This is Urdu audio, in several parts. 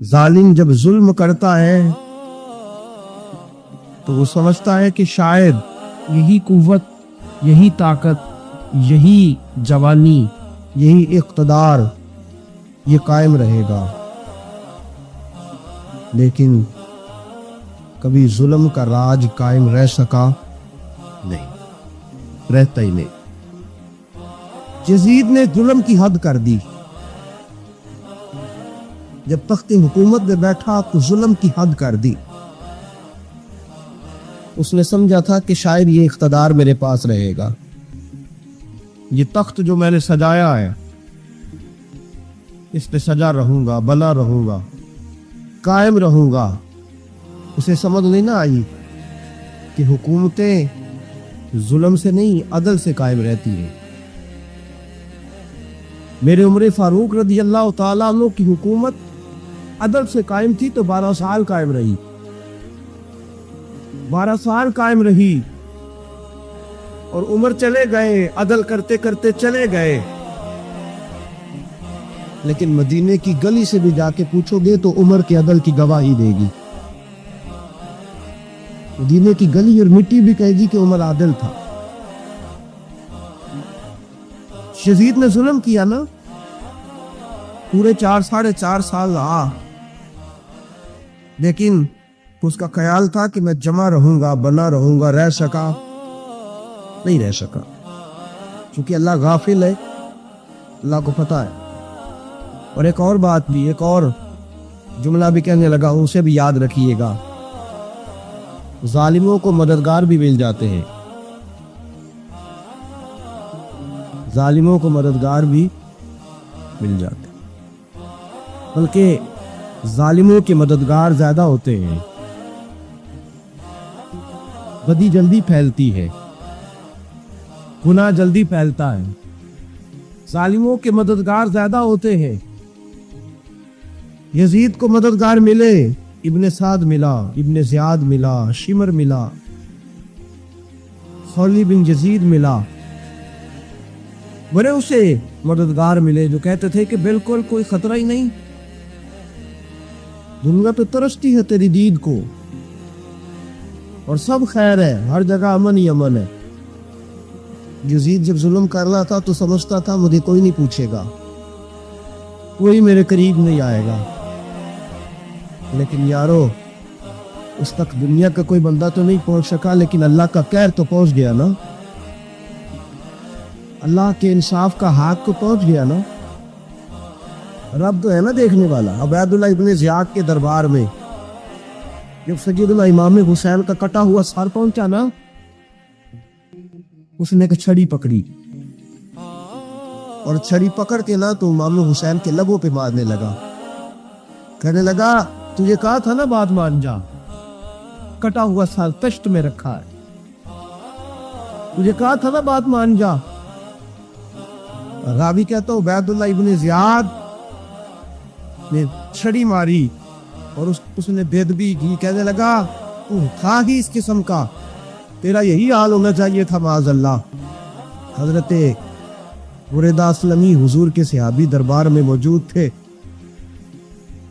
ظالم جب ظلم کرتا ہے تو وہ سمجھتا ہے کہ شاید یہی قوت، یہی طاقت، یہی جوانی، یہی اقتدار یہ قائم رہے گا، لیکن کبھی ظلم کا راج قائم رہ سکا نہیں، رہتا ہی نہیں۔ یزید نے ظلم کی حد کر دی، جب تخت حکومت میں بیٹھا تو ظلم کی حد کر دی۔ اس نے سمجھا تھا کہ شاید یہ اقتدار میرے پاس رہے گا، یہ تخت جو میں نے سجایا ہے اس پہ سجا رہوں گا، بنا رہوں گا، قائم رہوں گا۔ اسے سمجھ نہیں نہ آئی کہ حکومتیں ظلم سے نہیں عدل سے قائم رہتی ہیں۔ میرے عمر فاروق رضی اللہ تعالیٰ عنہ کی حکومت عدل سے قائم تھی تو 12 سال قائم رہی، 12 سال قائم رہی، اور عمر چلے گئے، عدل کرتے کرتے چلے گئے، لیکن مدینے کی گلی سے بھی جا کے پوچھو گے تو عمر کے عدل کی گواہی دے گی۔ مدینے کی گلی اور مٹی بھی کہے گی کہ عمر عادل تھا۔ یزید نے ظلم کیا نا، پورے 4.5 سال رہا، لیکن اس کا خیال تھا کہ میں جمع رہوں گا، بنا رہوں گا، رہ سکا نہیں، رہ سکا، کیونکہ اللہ غافل ہے، اللہ کو پتہ ہے۔ اور ایک اور بات بھی، ایک اور جملہ بھی کہنے لگا ہوں، اسے بھی یاد رکھیے گا، ظالموں کو مددگار بھی مل جاتے ہیں، ظالموں کو مددگار بھی مل جاتے ہیں، بلکہ ظالموں کے مددگار زیادہ ہوتے ہیں۔ بدی جلدی پھیلتی ہے، گناہ جلدی پھیلتا ہے، ظالموں کے مددگار زیادہ ہوتے ہیں۔ یزید کو مددگار ملے، ابن سعد ملا، ابن زیاد ملا، شمر ملا، خولد بن یزید ملا، بڑے اسے مددگار ملے جو کہتے تھے کہ بالکل کوئی خطرہ ہی نہیں، دنیا تو ترستی ہے تیری دید کو، اور سب خیر ہے، ہر جگہ امن ہی امن ہے۔ یزید جب ظلم کر رہا تھا تو سمجھتا تھا مجھے کوئی نہیں پوچھے گا، کوئی میرے قریب نہیں آئے گا، لیکن یارو اس تک دنیا کا کوئی بندہ تو نہیں پہنچ سکا، لیکن اللہ کا قہر تو پہنچ گیا نا، اللہ کے انصاف کا ہاتھ کو پہنچ گیا نا۔ رب تو ہے نا دیکھنے والا۔ عبید اللہ ابن زیاد کے دربار میں جب سیدنا امام حسین کا کٹا ہوا سر پہنچا نا، اس نے ایک چھڑی پکڑی، اور چھڑی پکڑ کے نا تو امام حسین کے لبوں پہ مارنے لگا، کہنے لگا تجھے کہا تھا نا بات مان جا، کٹا ہوا سر تشت میں رکھا ہے، تجھے کہا تھا نا بات مان جا۔ راوی کہتا ہوں عبید اللہ ابن زیاد نے چھڑی ماری اور اس نے بے ادبی کی، کہنے لگا تو تھا ہی اس قسم کا، تیرا یہی حال ہونا چاہیے تھا معاذ اللہ۔ حضرت بریدہ اسلمی حضور کے صحابی دربار میں موجود تھے،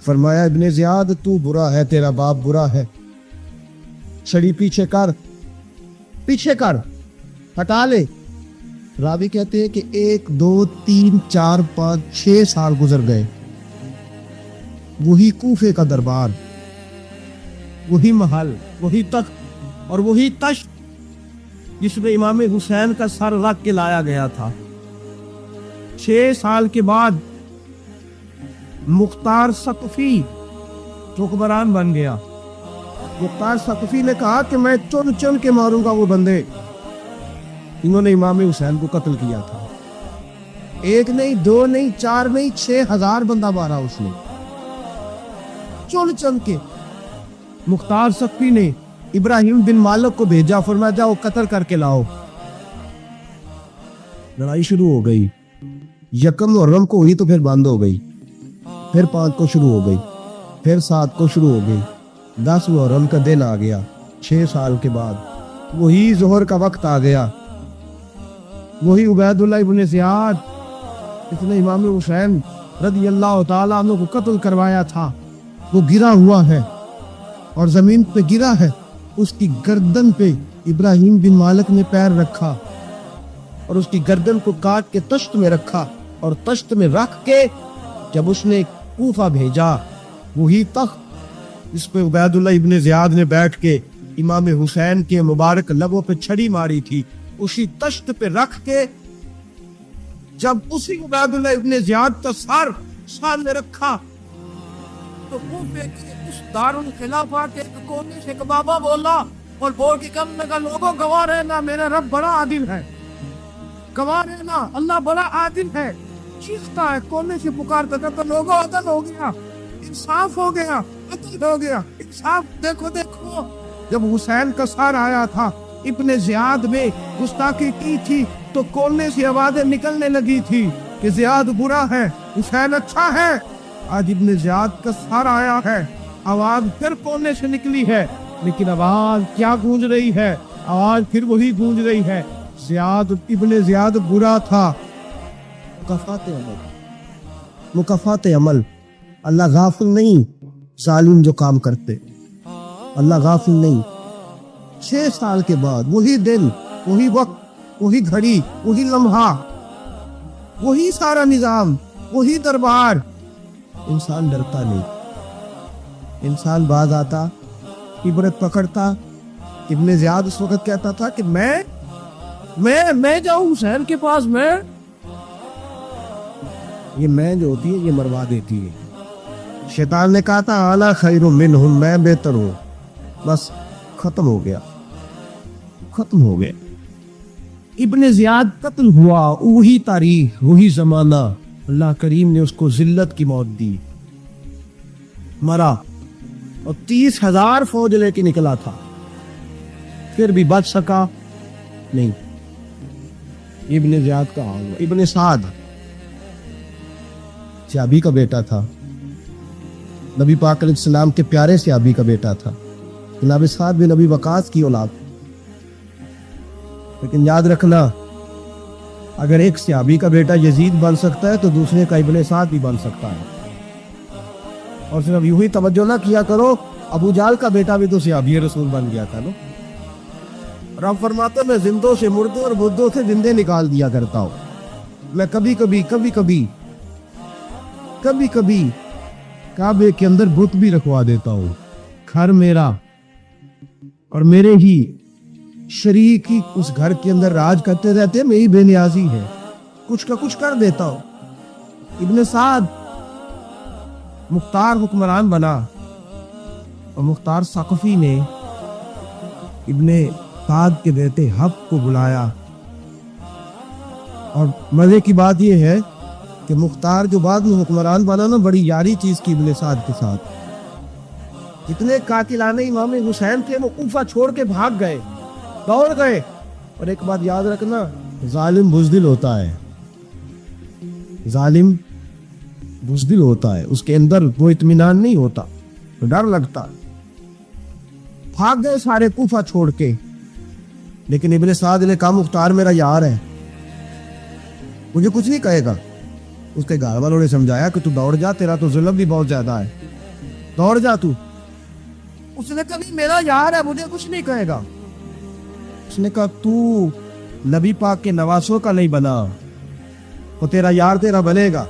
فرمایا ابن زیاد تو برا ہے، تیرا باپ برا ہے، چھڑی پیچھے کر، پیچھے کر، ہٹا لے۔ راوی کہتے ہیں کہ 1 2 3 4 5 6 سال گزر گئے، وہی کوفے کا دربار، وہی محل، وہی تخت اور وہی تشت جس میں امام حسین کا سر رکھ کے لایا گیا تھا۔ 6 سال کے بعد مختار ثقفی حکمران بن گیا۔ مختار ثقفی نے کہا کہ میں چن چن کے ماروں گا وہ بندے، انہوں نے امام حسین کو قتل کیا تھا۔ 1 نہیں 2 نہیں 4 نہیں 6000 بندہ مارا اس نے، چن چن کے۔ مختار ثقفی نے ابراہیم بن مالک کو بھیجا، فرمایا جاؤ قتل کر کے لاؤ۔ لڑائی شروع ہو گئی، 1 محرم کو ہوئی تو پھر بند ہو گئی، پھر 5 کو شروع ہو گئی، پھر 7 کو شروع ہو گئی، 10 محرم کا دن آ گیا 6 سال کے بعد، وہی ظہر کا وقت آ گیا، وہی عبید اللہ ابن زیاد جس نے امام حسین رضی اللہ تعالیٰ عنہ کو قتل کروایا تھا، وہ گرا ہوا ہے اور زمین پہ گرا ہے، اس کی گردن پہ ابراہیم بن مالک نے پیر رکھا اور اس کی گردن کو کاٹ کے تشت میں رکھا، اور تشت میں رکھ کے جب اس نے کوفہ بھیجا، وہی تخت اس پہ عبید اللہ ابن زیاد نے بیٹھ کے امام حسین کے مبارک لبوں پہ چھڑی ماری تھی، اسی تشت پہ رکھ کے جب اسی عبید اللہ ابن زیاد کا سر سامنے رکھا تو کوفے کے اس دارالخلافہ کے ایک کونے سے ایک بابا بولا اور بول کے کم لگا، لوگوں گواہ رہنا میرا رب بڑا عادل ہے، گواہ رہنا اللہ بڑا عادل ہے۔ چیختا ہے، کونے سے پکارتا تھا تو لوگوں عدل ہو گیا، انصاف ہو گیا، عدل ہو گیا، انصاف۔ دیکھو دیکھو، جب حسین کا سر آیا تھا، ابن زیاد میں گستاخی کی تھی تو کونے سے آوازیں نکلنے لگی تھی کہ زیاد برا ہے، حسین اچھا ہے۔ آج ابن زیاد کا سر آیا ہے، آواز پھر کونے سے نکلی ہے، لیکن آواز کیا گونج رہی ہے؟ آواز پھر وہی گونج رہی ہے، زیاد ابن زیاد برا تھا۔ مکافات عمل، اللہ غافل نہیں ظالم جو کام کرتے، اللہ غافل نہیں۔ 6 سال کے بعد وہی دن، وہی وقت، وہی گھڑی، وہی لمحہ، وہی سارا نظام، وہی دربار، انسان ڈرتا نہیں، انسان باز آتا، عبرت پکڑتا۔ ابن زیاد اس وقت کہتا تھا کہ میں جاؤں حسین کے پاس، یہ میں جو ہوتی ہے یہ مروا دیتی ہے۔ شیطان نے کہا تھا اعلیٰ خیر منہم، میں بہتر ہوں، بس ختم ہو گیا، ختم ہو گیا۔ ابن زیاد قتل ہوا، وہی تاریخ، وہی زمانہ، اللہ کریم نے اس کو ذلت کی موت دی، مرا، اور 30,000 فوج لے کے نکلا تھا، پھر بھی بچ سکا نہیں۔ ابن زیاد کا حال ہوا۔ ابن سعد سیابی کا بیٹا تھا، نبی پاک علیہ السلام کے پیارے سیابی کا بیٹا تھا، جناب سعد بن نبی وقاص کی اولاد۔ لیکن یاد رکھنا، اگر ایک سیابی کا بیٹا یزید بن سکتا ہے تو دوسرے کا ابن سعد بھی بن سکتا ہے۔ اور صرف یوں ہی توجہ نہ کیا کرو، ابو جال کا بیٹا بھی تو سیابی رسول بن گیا تھا نا۔ رب فرماتا ہے میں زندوں سے مردوں اور مردوں سے زندے نکال دیا کرتا ہوں۔ میں کبھی کبھی کعبے کے اندر بت بھی رکھوا دیتا ہوں، گھر میرا اور میرے ہی شریک ہی اس گھر کے اندر راج کرتے رہتے ہیں، میری بے نیازی ہے، کچھ کا کچھ کر دیتا ہوں۔ ابن سعد مختار حکمران بنا، اور مختار ثقفی نے ابن سعد کے بیٹے حق کو بلایا، اور مزے کی بات یہ ہے کہ مختار جو بعد میں حکمران بنا نا، بڑی یاری چیز کی ابن سعد کے ساتھ۔ اتنے قاتلانہ امام حسین تھے، وہ کوفہ چھوڑ کے بھاگ گئے، دوڑ گئے۔ اور ایک بات یاد رکھنا، ظالم بزدل ہوتا ہے، ظالم بزدل ہوتا ہے، اس کے اندر وہ اطمینان نہیں ہوتا، ڈر لگتا۔ بھاگ گئے سارے کوفہ چھوڑ کے، لیکن ابن سعد نے کہا مختار میرا یار ہے، مجھے کچھ نہیں کہے گا۔ اس کے گھر والوں نے سمجھایا کہ تو دوڑ جا، تیرا تو ظلم بھی بہت زیادہ ہے، دوڑ جا تو۔ اس نے کہا نہیں میرا یار ہے، مجھے کچھ نہیں کہے گا۔ اس نے کہا تو نبی پاک کے نواسوں کا نہیں بنا، وہ تیرا یار تیرا بنے گا۔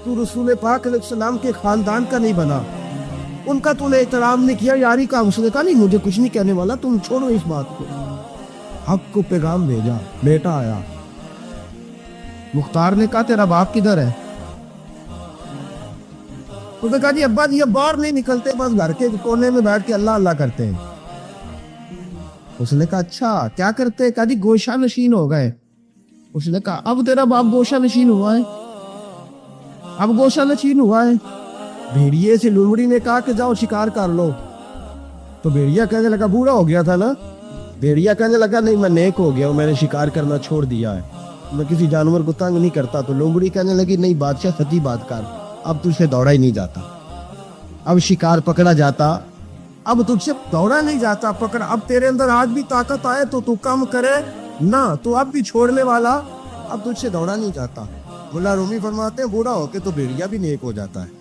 تو رسول پاک علیہ السلام کے خاندان کا نہیں بنا، ان کا تو نے احترام نہیں کیا، یاری کا۔ اس نے کہا نہیں مجھے کچھ نہیں کہنے والا، تم چھوڑو اس بات کو۔ حق کو پیغام بھیجا، بیٹا آیا۔ مختار نے کہا تیرا باپ کدھر ہے؟ اس نے کہا جی ابا جی اب باہر نہیں نکلتے، بس گھر کے کونے میں بیٹھ کے اللہ اللہ کرتے ہیں۔ اس نے کہا اچھا کیا کرتے؟ کہا جی گوشہ نشین ہو گئے۔ اس نے کہا اب تیرا باپ گوشہ نشین ہوا ہے؟ اب گوشہ نشین ہوا ہے؟ بھیڑیے سے لومڑی نے کہا کہ جاؤ شکار کر لو، تو بھیڑیا کہنے لگا بوڑھا ہو گیا تھا نا، بھیڑیا کہنے لگا نہیں میں نیک ہو گیا ہوں، میں نے شکار کرنا چھوڑ دیا ہے، میں کسی جانور کو تنگ نہیں کرتا۔ تو لومڑی کہنے لگی نہیں بادشاہ سچی بات کر، اب تجھ سے دوڑا ہی نہیں جاتا، اب شکار پکڑا جاتا، اب تجھ سے دوڑا نہیں جاتا پکڑ، اب تیرے اندر آج بھی طاقت آئے تو کم کرے نہ، تو اب بھی چھوڑنے والا، اب تجھ سے دوڑا نہیں جاتا۔ مولا رومی فرماتے ہیں بوڑھا ہو کے تو بھیڑیا بھی نیک ہو جاتا ہے۔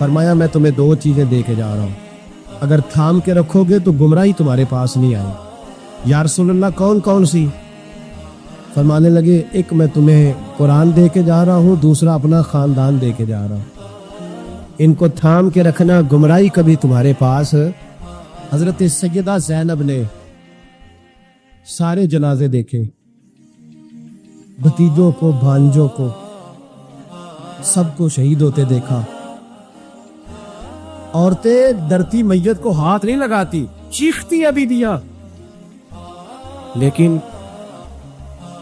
فرمایا میں تمہیں دو چیزیں دے کے جا رہا ہوں، اگر تھام کے رکھو گے تو گمراہی تمہارے پاس نہیں آئے۔ یا رسول اللہ کون کون سی؟ فرمانے لگے ایک میں تمہیں قرآن دے کے جا رہا ہوں، دوسرا اپنا خاندان دے کے جا رہا ہوں، ان کو تھام کے رکھنا، گمراہی کبھی تمہارے پاس۔ حضرت سیدہ زینب نے سارے جنازے دیکھے، بھتیجوں کو، بھانجوں کو، سب کو شہید ہوتے دیکھا۔ عورتیں ڈرتی میت کو ہاتھ نہیں لگاتی، چیختی ابھی دیا، لیکن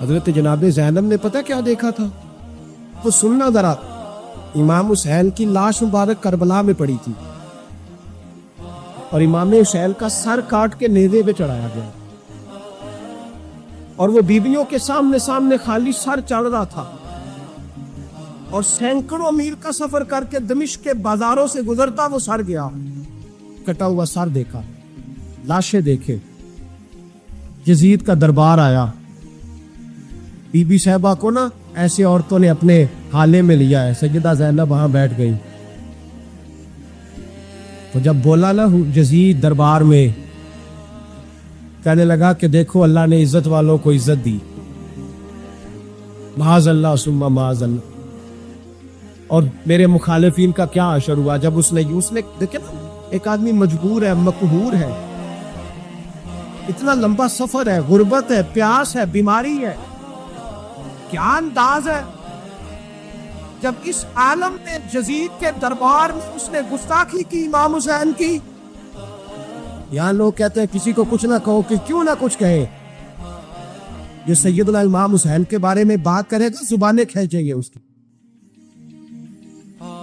حضرت جناب زینب نے پتہ کیا دیکھا تھا؟ وہ سننا ذرا، امام حسین کی لاش مبارک کربلا میں پڑی تھی اور امام حسین کا سر کاٹ کے نیزے پہ چڑھایا گیا اور وہ بیویوں کے سامنے خالی سر چڑھ رہا تھا، اور سینکڑوں میل کا سفر کر کے دمشق کے بازاروں سے گزرتا وہ سر گیا، کٹا ہوا سر دیکھا، لاشیں دیکھے۔ یزید کا دربار آیا، بی بی صاحبہ کو نا ایسے عورتوں نے اپنے حالے میں لیا ہے، سیدہ زینب وہاں بیٹھ گئی۔ تو جب بولا نا یزید دربار میں، کہنے لگا کہ دیکھو اللہ نے عزت والوں کو عزت دی، معاذ اللہ ثم معاذ اللہ، اور میرے مخالفین کا کیا حشر ہوا جب اس نے دیکھے نا، ایک آدمی مجبور ہے، مقہور ہے، اتنا لمبا سفر ہے، غربت ہے، پیاس ہے، بیماری ہے، کیا انداز ہے جب اس عالم میں یزید کے دربار میں اس نے گستاخی کی امام حسین کی۔ یہاں لوگ کہتے ہیں کسی کو کچھ نہ کہو، کہ کیوں نہ کچھ کہے، یہ سیدنا امام حسین کے بارے میں بات کرے گا زبانیں کھینچیں گے اس کی،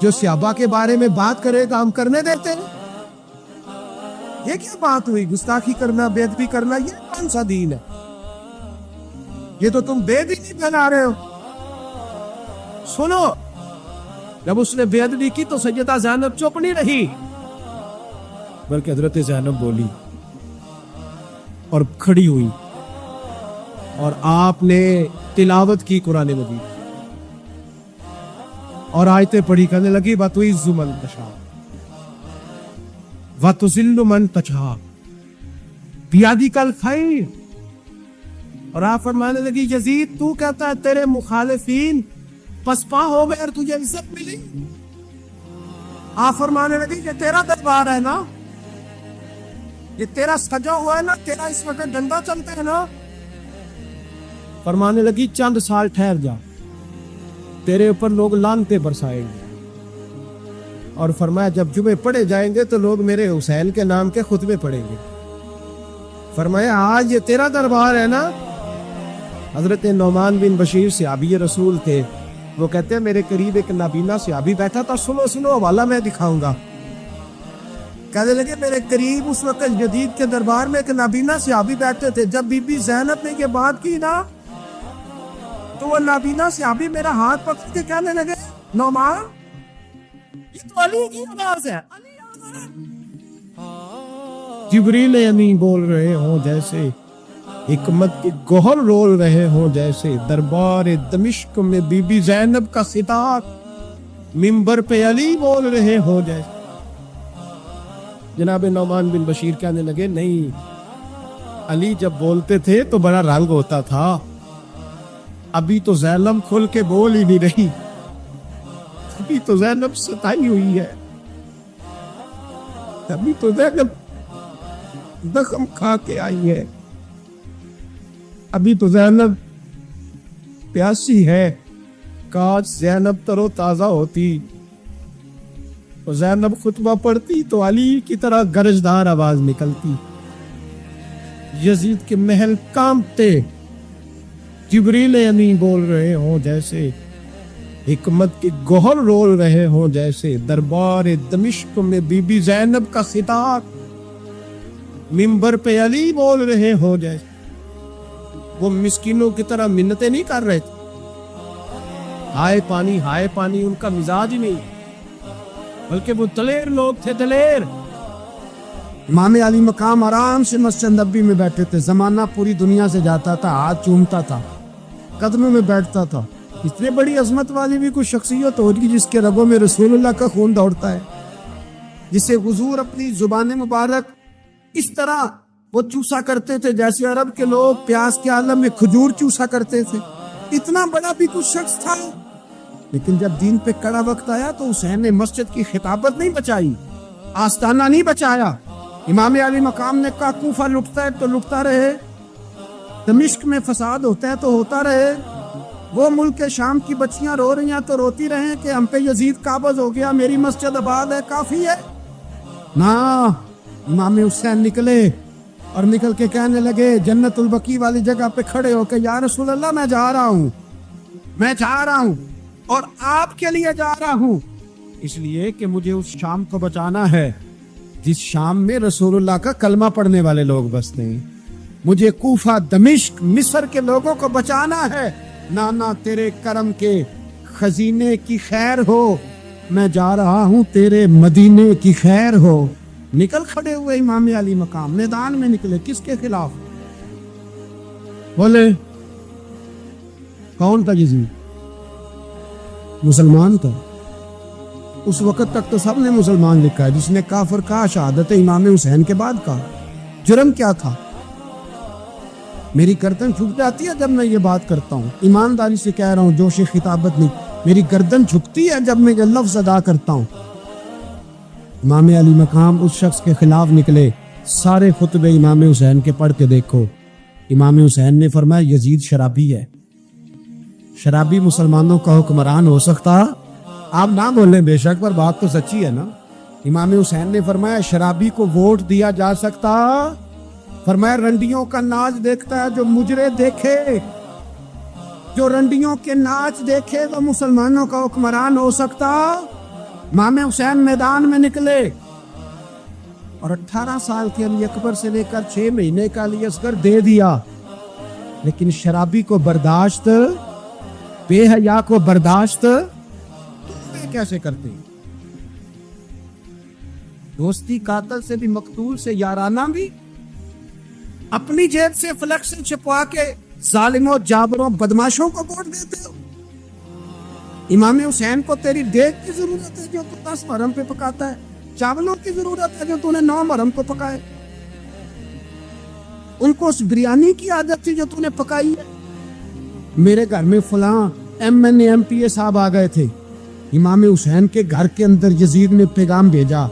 جو صحابہ کے بارے میں بات کرے گا ہم کرنے دیتے ہیں؟ یہ کیا بات ہوئی؟ گستاخی کرنا، بے ادبی کرنا، یہ کون سا دین ہے؟ یہ تو تم بے دینی پھیلا رہے ہو۔ سنو، جب اس نے بے ادبی کی تو سیدہ زینب چپ نہیں رہی، بلکہ حضرت زینب بولی اور کھڑی ہوئی، اور آپ نے تلاوت کی قرآن مجید اور آیتیں پڑھی، کہنے لگی وَتُعِزُّ مَن تَشَاءُ وَتُذِلُّ مَن تَشَاءُ بِیَدِکَ الْخَیْرُ، اور آپ فرمانے لگی یزید تو کہتا ہے تیرے مخالفین پسپا ہو گئے اور تجھے عزت ملی، آپ فرمانے لگی کہ تیرا دربار ہے نا، یہ تیرا سجا ہوا ہے نا، تیرا اس وقت ڈنڈا چلتا ہے نا، فرمانے لگی چند سال ٹھہر جا، تیرے اوپر لوگ لعنتیں برسائیں گے، اور فرمایا جب جمعے پڑھے جائیں گے تو لوگ میرے حسین کے نام کے خطبے پڑھیں گے۔ فرمایا آج یہ تیرا دربار ہے نا۔ حضرت نعمان بن بشیر صحابی رسول تھے، وہ کہتے ہیں میرے قریب ایک نابینا صحابی بیٹھا تھا، سنو حوالہ میں دکھاؤں گا، کہنے لگے میرے قریب اس وقت یزید کے دربار میں ایک نابینا صحابی بیٹھے تھے، جب بی بی زینب نے یہ بات کی نا تو وہ نابینا صحابی میرا ہاتھ پکڑ کے کہنے لگے نعمان یہ تو علی کی آواز ہے، جبریل امین بول رہے ہوں جیسے، حکمت کے گوہر رول رہے ہوں جیسے، دربار دمشق میں بی بی زینب کا خطاب، منبر پہ علی بول رہے ہوں جیسے۔ جناب نعمان بن بشیر کہنے لگے نہیں، علی جب بولتے تھے تو بڑا رنگ ہوتا تھا، ابھی تو زینب کھل کے بول ہی نہیں رہی، ابھی تو زینب ستائی ہوئی ہے، ابھی تو زینب زخم کھا کے آئی ہے، ابھی تو زینب پیاسی ہے، کاش زینب تر و تازہ ہوتی، اور زینب خطبہ پڑھتی تو علی کی طرح گرجدار آواز نکلتی، یزید کے محل کانپتے، جبریل امین بول رہے ہوں جیسے، حکمت کے گوہر رول رہے ہوں جیسے، دربار دمشق میں بی بی زینب کا خطاب، منبر پہ علی بول رہے ہوں جیسے۔ وہ مسکینوں کی طرح منتیں نہیں کر رہے تھے، ہائے پانی ان کا مزاج ہی نہیں، بلکہ وہ دلیر لوگ تھے، دلیر۔ امام علی مقام آرام سے مسجد نبی میں بیٹھے تھے، زمانہ پوری دنیا سے جاتا تھا، ہاتھ چومتا تھا، قدموں میں بیٹھتا تھا۔ اتنے بڑی عظمت والی بھی کوئی شخصیت ہوگی جس کے رگوں میں رسول اللہ کا خون دوڑتا ہے؟ جسے حضور اپنی زبان مبارک اس طرح وہ چوسا کرتے تھے جیسے عرب کے لوگ پیاس کے عالم میں کھجور چوسا کرتے تھے. اتنا بڑا بھی کچھ شخص تھا. لیکن جب دین پہ کڑا وقت آیا تو حسین نے مسجد کی خطابت نہیں بچائی, آستانہ نہیں بچایا. امام علی مقام نے کہا کوفہ لٹتا ہے تو لٹتا رہے, دمشق میں فساد ہوتا ہے تو ہوتا رہے, وہ ملک شام کی بچیاں رو رہی ہیں تو روتی رہیں کہ ہم پہ یزید قابض ہو گیا, میری مسجد آباد ہے, کافی ہے نا. امام حسین نکلے اور نکل کے کہنے لگے جنت البقیع والی جگہ پہ کھڑے ہو کہ یا رسول اللہ میں جا رہا ہوں اور آپ کے لیے جا رہا ہوں, اس لیے کہ مجھے اس شام کو بچانا ہے جس شام میں رسول اللہ کا کلمہ پڑھنے والے لوگ بستے ہیں. مجھے کوفہ, دمشق, مصر کے لوگوں کو بچانا ہے. نانا تیرے کرم کے خزینے کی خیر ہو, میں جا رہا ہوں تیرے مدینے کی خیر ہو. نکل کھڑے ہوئے امام علی مقام, میدان میں نکلے. کس کے خلاف بولے؟ کون تھا یزید؟ مسلمان تھا. اس وقت تک تو سب نے مسلمان لکھا ہے, جس نے کافر کہا شہادت امام حسین کے بعد کہا. جرم کیا تھا؟ میری گردن جھک جاتی ہے جب میں یہ بات کرتا ہوں, ایمانداری سے کہہ رہا ہوں, جوش خطابت نہیں, میری گردن جھکتی ہے جب میں یہ لفظ ادا کرتا ہوں. امام علی مقام اس شخص کے خلاف نکلے. سارے خطبے امام حسین کے پڑھ کے دیکھو. امام حسین نے فرمایا یزید شرابی ہے. شرابی مسلمانوں کا حکمران ہو سکتا؟ آپ نہ بولیں بے شک, پر بات تو سچی ہے نا. امام حسین نے فرمایا شرابی کو ووٹ دیا جا سکتا؟ فرمایا رنڈیوں کا ناچ دیکھتا ہے جو مجرے دیکھے, جو رنڈیوں کے ناچ دیکھے وہ مسلمانوں کا حکمران ہو سکتا؟ امام حسین میدان میں نکلے اور 18 سال کے علی اکبر سے لے کر 6 مہینے کا علی اصغر دے دیا. لیکن شرابی کو برداشت, بے حیا کو برداشت کیسے کرتے؟ دوستی قاتل سے بھی, مقتول سے یارانہ بھی, اپنی جیب سے فلیکس چھپوا کے ظالموں, جابروں, بدماشوں کو ووٹ دیتے ہو. امام حسین کو تیری دیگ کی ضرورت ہے جو تو 10 محرم پہ پکاتا ہے, چاولوں کی ضرورت ہے جو تو نے 9 محرم کو پکائے. ان کو اس بریانی کی عادت تھی جو تو نے پکائی ہے. میرے گھر میں فلاں MNA MPA صاحب آ گئے تھے. امام حسین کے گھر کے اندر یزید نے پیغام بھیجا.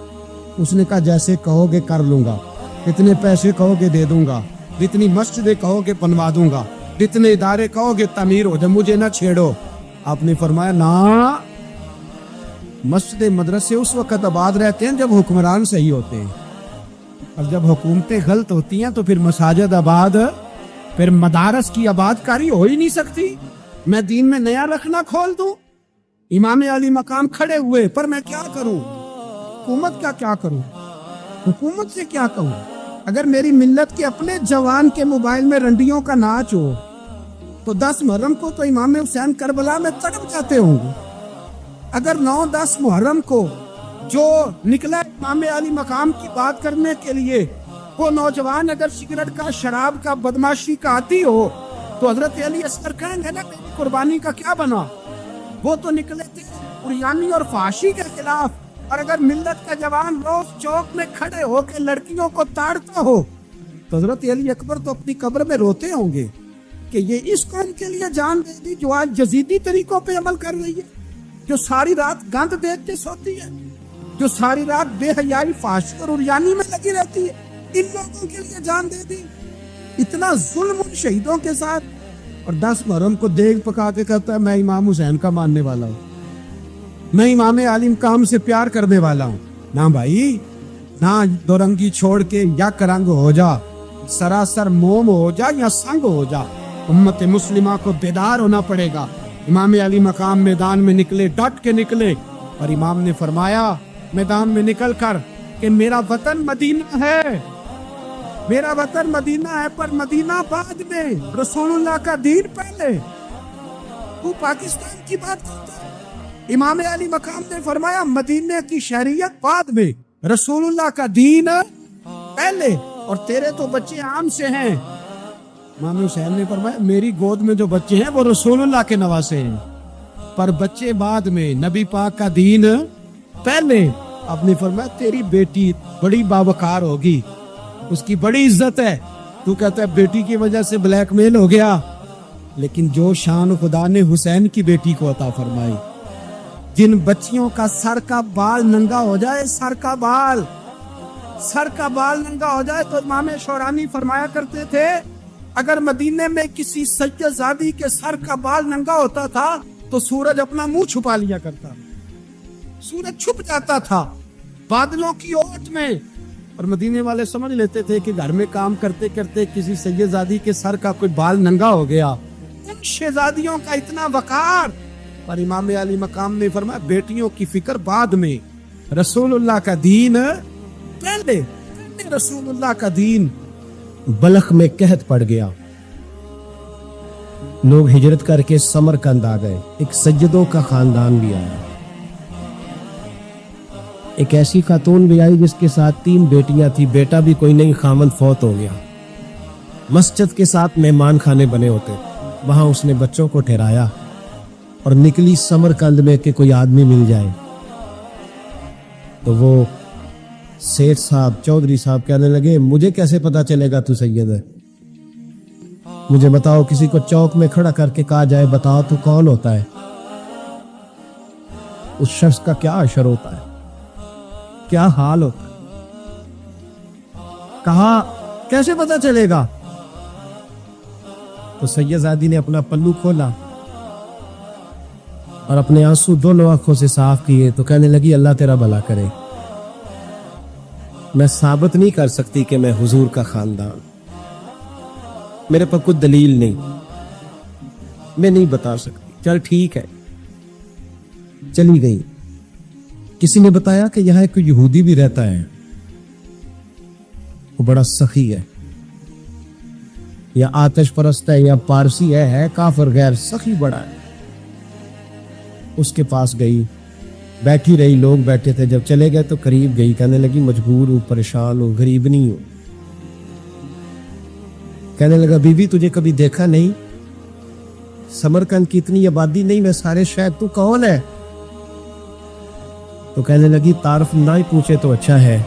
اس نے کہا جیسے کہو گے کر لوں گا, کتنے پیسے کہو گے دے دوں گا, جتنی مسجدیں کہو گے بنوا دوں گا, جتنے ادارے کہو گے تعمیر ہو جائے, مجھے نہ چھیڑو. آپ نے فرمایا نا, مسجد مدرسے اس وقت آباد رہتے ہیں جب حکمران صحیح ہوتے ہیں, اور جب حکومتیں غلط ہوتی ہیں تو پھر مساجد آباد, پھر مدارس کی آباد کاری ہو ہی نہیں سکتی. میں دین میں نیا رکھنا کھول دوں؟ امام علی مقام کھڑے ہوئے, پر میں کیا کروں؟ حکومت کا کیا کروں؟ حکومت سے کیا کہوں؟ اگر میری ملت کے اپنے جوان کے موبائل میں رنڈیوں کا ناچ ہو تو 10 محرم کو تو امام حسین کربلا میں تڑپ جاتے ہوں گے. اگر 9-10 محرم کو جو نکلا امام علی مقام کی بات کرنے کے لیے, وہ نوجوان اگر سگریٹ کا, شراب کا, بدماشی کا عادی ہو تو حضرت علی اصغر کہیں گے نا میری قربانی کا کیا بنا؟ وہ تو نکلے تھے عریانی اور فحاشی کے خلاف. اور اگر ملت کا جوان روز چوک میں کھڑے ہو کے لڑکیوں کو تاڑتا ہو تو حضرت علی اکبر تو اپنی قبر میں روتے ہوں گے کہ یہ اس قوم کے لیے جان دے دی جو آج جزیدی طریقوں پہ عمل کر رہی ہے, جو ساری رات گند دیکھ کے سوتی ہے, جو ساری رات بے حیائی, فحاشی اور عریانی میں لگی رہتی ہے. ان لوگوں کے لیے جان دے دی. اتنا ظلم ان شہیدوں کے ساتھ, اور 10 محرم کو دیگ پکا کے کہتا ہے میں امام حسین کا ماننے والا ہوں, میں امام علی مقام سے پیار کرنے والا ہوں. نہ بھائی نہ, دو رنگی چھوڑ کے یا کرنگ ہو جا, سراسر موم ہو جا یا سنگ ہو جا, امت مسلمہ کو بیدار ہونا پڑے گا. امام علی مقام میدان میں نکلے, ڈٹ کے نکلے, اور امام نے فرمایا میدان میں نکل کر کہ میرا وطن مدینہ ہے, میرا وطن مدینہ ہے, پر مدینہ بعد میں, رسول اللہ کا دین پہلے. تو پاکستان کی بات کرتا ہے. امام علی مقام نے فرمایا مدینہ کی شہریت بعد میں, رسول اللہ کا دین پہلے, اور تیرے تو بچے عام سے ہیں. امام حسین نے فرمایا میری گود میں جو بچے ہیں وہ رسول اللہ کے نواسے ہیں, پر بچے بعد میں, نبی پاک کا دین پہلے. آپ نے فرمایا تیری بیٹی بڑی باوقار ہوگی, اس کی بڑی عزت ہے, تو کہتا ہے بیٹی کی وجہ سے بلیک میل ہو گیا. لیکن جو شان خدا نے حسین کی بیٹی کو عطا فرمائی, جن بچیوں کا سر کا بال ننگا ہو جائے, سر کا بال ننگا ہو جائے, تو امام شورانی فرمایا کرتے تھے اگر مدینے میں کسی سید زادی کے سر کا بال ننگا ہوتا تھا تو سورج اپنا منہ چھپا لیا کرتا, سورج چھپ جاتا تھا بادلوں کی اوٹ میں. اور مدینے والے سمجھ لیتے تھے کہ گھر میں کام کرتے کرتے کسی سید زادی کے سر کا کوئی بال ننگا ہو گیا. ان شہزادیوں کا اتنا وقار, پر امام علی مقام نے فرمایا بیٹیوں کی فکر بعد میں, رسول اللہ کا دین پہلے. رسول اللہ کا دین. بلخ میں قحط پڑ گیا, لوگ ہجرت کر کے سمرقند آ گئے. ایک سجدوں کا خاندان بھی آیا, ایک ایسی خاتون بھی آئی جس کے ساتھ 3 بیٹیاں تھی, بیٹا بھی کوئی نہیں, خامن فوت ہو گیا. مسجد کے ساتھ مہمان خانے بنے ہوتے, وہاں اس نے بچوں کو ٹھہرایا اور نکلی سمرقند میں کہ کوئی آدمی مل جائے. تو وہ سیٹھ صاحب, چودھری صاحب کہنے لگے مجھے کیسے پتا چلے گا تو سید ہے, مجھے بتاؤ. کسی کو چوک میں کھڑا کر کے کہا جائے بتاؤ تو کون ہوتا ہے, اس شخص کا کیا اشر ہوتا ہے, کیا حال ہوتا ہے. کہا کیسے پتا چلے گا؟ تو سید زادی نے اپنا پلو کھولا اور اپنے آنسو دونوں آنکھوں سے صاف کیے, تو کہنے لگی اللہ تیرا بھلا کرے, میں ثابت نہیں کر سکتی کہ میں حضور کا خاندان, میرے پر کوئی دلیل نہیں, میں نہیں بتا سکتی. چل ٹھیک ہے, چلی گئی. کسی نے بتایا کہ یہاں ایک یہودی بھی رہتا ہے, وہ بڑا سخی ہے, یا آتش پرست ہے, یا پارسی ہے کافر غیر, سخی بڑا ہے. اس کے پاس گئی, بیٹھی رہی, لوگ بیٹھے تھے. جب چلے گئے تو قریب گئی, کہنے لگی مجبور ہوں, پریشان ہوں, غریب نہیں ہوں. کہنے لگا بی بی تجھے کبھی دیکھا نہیں, سمرقند کی اتنی آبادی نہیں, میں سارے شہر, تو کون ہے؟ تو کہنے لگی تعارف نہ ہی پوچھے تو اچھا ہے.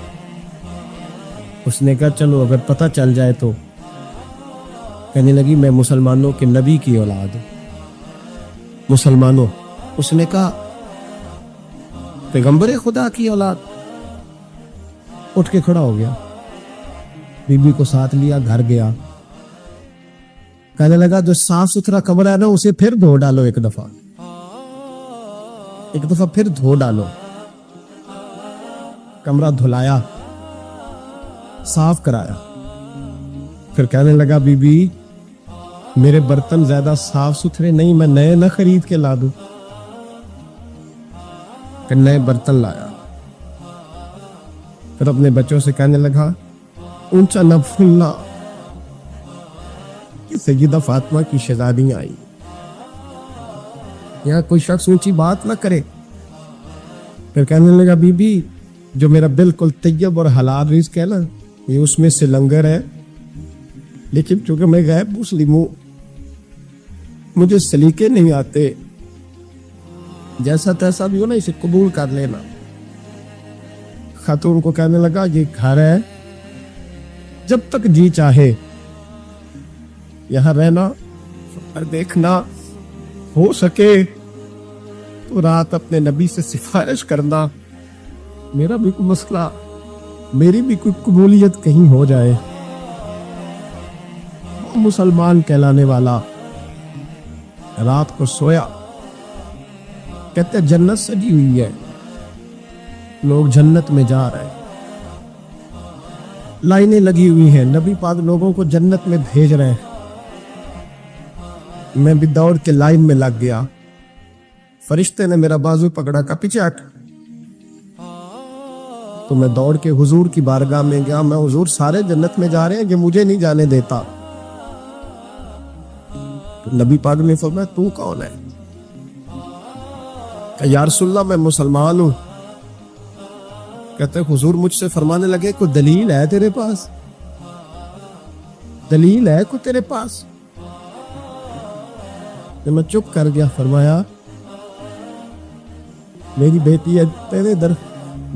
اس نے کہا چلو اگر پتہ چل جائے تو. کہنے لگی میں مسلمانوں کے نبی کی اولاد ہوں. مسلمانوں؟ اس نے کہا پیغمبر خدا کی اولاد. اٹھ کے کھڑا ہو گیا, بی بی کو ساتھ لیا, گھر گیا. کہنے لگا جو صاف ستھرا کمرہ ہے نا اسے پھر دھو ڈالو, ایک دفعہ پھر دھو ڈالو. کمرہ دھلایا, صاف کرایا. پھر کہنے لگا بی بی میرے برتن زیادہ صاف ستھرے نہیں, میں نئے نہ خرید کے لا دوں. کہ نئے برتن لایا. پھر اپنے بچوں سے کہنے لگا اونچا نہ پھولنا کہ سیدہ فاطمہ کی شہزادی آئی, یہاں کوئی شخص اونچی بات نہ کرے. پھر کہنے لگا بی بی جو میرا بالکل طیب اور حلال رزق ہے نا, یہ اس میں سے لنگر ہے, لیکن چونکہ میں غیر مسلم ہوں, مجھے سلیقے نہیں آتے, جیسا تیسا بھی ہو نا اسے قبول کر لینا. خاتون کو کہنے لگا یہ گھر ہے, جب تک جی چاہے یہاں رہنا اور دیکھنا, ہو سکے تو رات اپنے نبی سے سفارش کرنا, میرا بھی کوئی مسئلہ, میری بھی کوئی قبولیت کہیں ہو جائے. مسلمان کہلانے والا رات کو سویا. کہتے جنت سجی ہوئی ہے, لوگ جنت میں جا رہے ہیں, لائنیں لگی ہوئی ہیں, نبی پاک لوگوں کو جنت میں بھیج رہے ہیں. میں بھی دوڑ کے لائن میں لگ گیا. فرشتے نے میرا بازو پکڑا, کا پیچھے ہٹ. تو میں دوڑ کے حضور کی بارگاہ میں گیا. میں حضور سارے جنت میں جا رہے ہیں, یہ مجھے نہیں جانے دیتا. تو نبی پاک نے فرمایا تو کون ہے؟ کہ یا رسول اللہ میں مسلمان ہوں. کہتے حضور مجھ سے فرمانے لگے کوئی دلیل ہے تیرے پاس, دلیل ہے کوئی تیرے پاس؟ میں چپ کر گیا. فرمایا میری بیٹی ہے تیرے در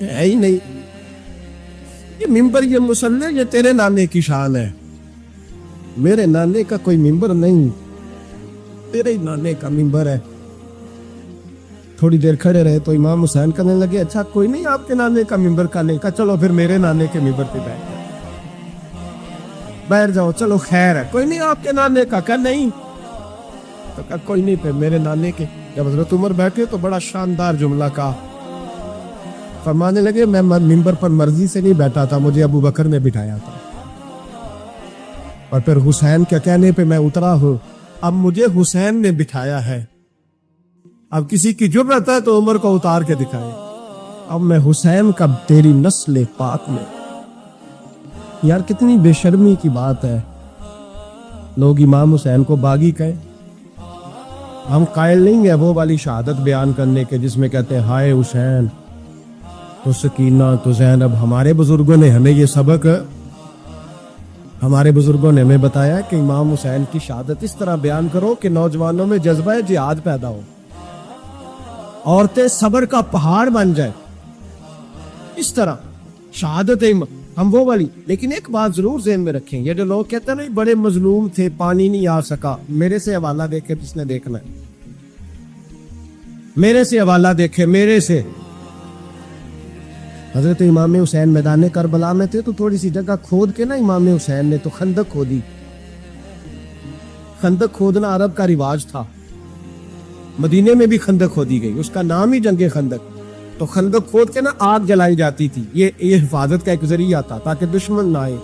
ہے ہی نہیں، یہ ممبر یہ مسلح یہ تیرے نانے کی شان ہے، میرے نانے کا کوئی ممبر نہیں، تیرے ہی نانے کا ممبر ہے۔ تھوڑی دیر کھڑے رہے تو امام حسین کہنے لگے اچھا کوئی نہیں آپ کے نانے کا ممبر کا نہیں، کہا چلو پھر میرے نانے کے ممبر پہ بیٹھ جاؤ، چلو خیر ہے، کوئی نہیں آپ کے نانے کا، کہا نہیں، تو کہا کوئی نہیں پھر میرے نانے کے۔ جب حضرت عمر بیٹھے تو بڑا شاندار جملہ کہا، فرمانے لگے میں ممبر پر مرضی سے نہیں بیٹھا تھا، مجھے ابو بکر نے بٹھایا تھا، اور پھر حسین کے کہنے پہ میں اترا ہوں، اب مجھے حسین نے بٹھایا ہے، اب کسی کی جرأت ہے تو عمر کو اتار کے دکھائے، اب میں حسین کا تیری نسل پاک میں۔ یار کتنی بے شرمی کی بات ہے، لوگ امام حسین کو باغی کہے، ہم قائل نہیں ہیں وہ والی شہادت بیان کرنے کے جس میں کہتے ہیں ہائے حسین تو سکینہ تو زینب۔ ہمارے بزرگوں نے ہمیں یہ سبق، ہمارے بزرگوں نے ہمیں بتایا کہ امام حسین کی شہادت اس طرح بیان کرو کہ نوجوانوں میں جذبہ جہاد پیدا ہو، عورتیں صبر کا پہاڑ بن جائے، اس طرح شہادت ہم وہ والی۔ لیکن ایک بات ضرور ذہن میں رکھیں، یہ جو لوگ کہتے ہیں نا بڑے مظلوم تھے پانی نہیں آ سکا، میرے سے حوالہ دیکھے جس نے دیکھنا ہے، میرے سے حوالہ دیکھے، میرے سے۔ حضرت امام حسین میدان کربلا میں تھے تو تھوڑی سی جگہ کھود کے نا امام حسین نے تو خندق کھودی۔ خندق کھودنا عرب کا رواج تھا، مدینے میں بھی خندق کھودی گئی، اس کا نام ہی جنگ خندق۔ تو خندق کھود کے نا آگ جلائی جاتی تھی، یہ حفاظت کا ایک ذریعہ تھا تاکہ دشمن نہ آئے۔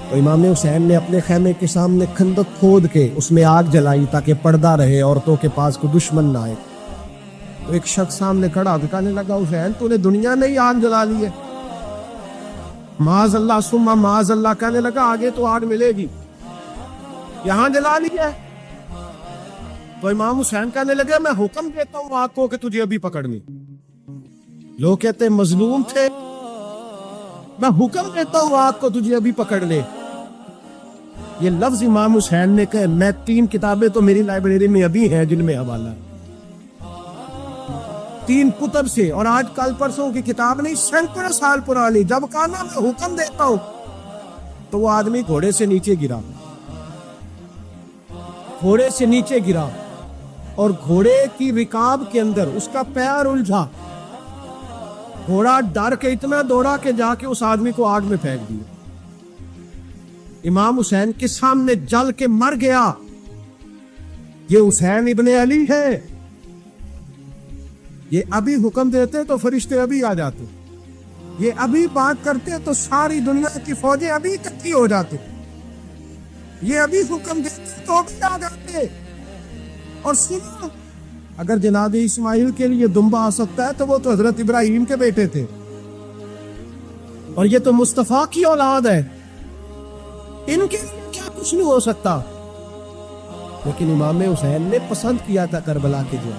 تو امام حسین نے اپنے خیمے کے سامنے خندق کھود کے اس میں آگ جلائی تاکہ پردہ رہے، عورتوں کے پاس کوئی دشمن نہ آئے۔ تو ایک شخص سامنے کھڑا کہنے لگا حسین تو نے دنیا میں ہی آگ جلا لی ہے، معاذ اللہ ثم معاذ اللہ، کہنے لگا آگے تو آگ ملے گی، یہاں جلا لی ہے۔ تو امام حسین کہنے لگے میں حکم دیتا ہوں آگ کو کہ تجھے ابھی پکڑنی۔ لوگ کہتے ہیں مظلوم تھے، میں حکم دیتا ہوں آگ کو تجھے ابھی پکڑ لے۔ یہ لفظ امام حسین نے کہے، میں 3 کتابیں تو میری لائبریری میں ابھی ہیں جن میں حوالہ ہے، 3 کتب سے، اور آج کل پرسوں کی کتاب نہیں، سینکڑوں سال پرانی۔ جب کہا نا میں حکم دیتا ہوں تو وہ آدمی گھوڑے سے نیچے گرا، گھوڑے سے نیچے گرا، اور گھوڑے کی رکاب کے اندر اس کا پیر الجھا، گھوڑا ڈر کے اتنا دوڑا کہ جا کے اس آدمی کو آگ میں پھینک دیا۔ امام حسین کے سامنے جل کے مر گیا۔ یہ حسین ابن علی ہے، یہ ابھی حکم دیتے تو فرشتے ابھی آ جاتے، یہ ابھی بات کرتے تو ساری دنیا کی فوجیں ابھی اکٹھی ہو جاتی، یہ ابھی حکم دیتے تو ابھی آ جاتے۔ اور سنو، اگر جناب اسماعیل کے لیے دمبا آ سکتا ہے تو وہ تو حضرت ابراہیم کے بیٹے تھے، اور یہ تو مصطفیٰ کی اولاد ہے، ان کے لیے کیا کچھ نہیں ہو سکتا۔ لیکن امام حسین نے پسند کیا تھا کربلا کے جو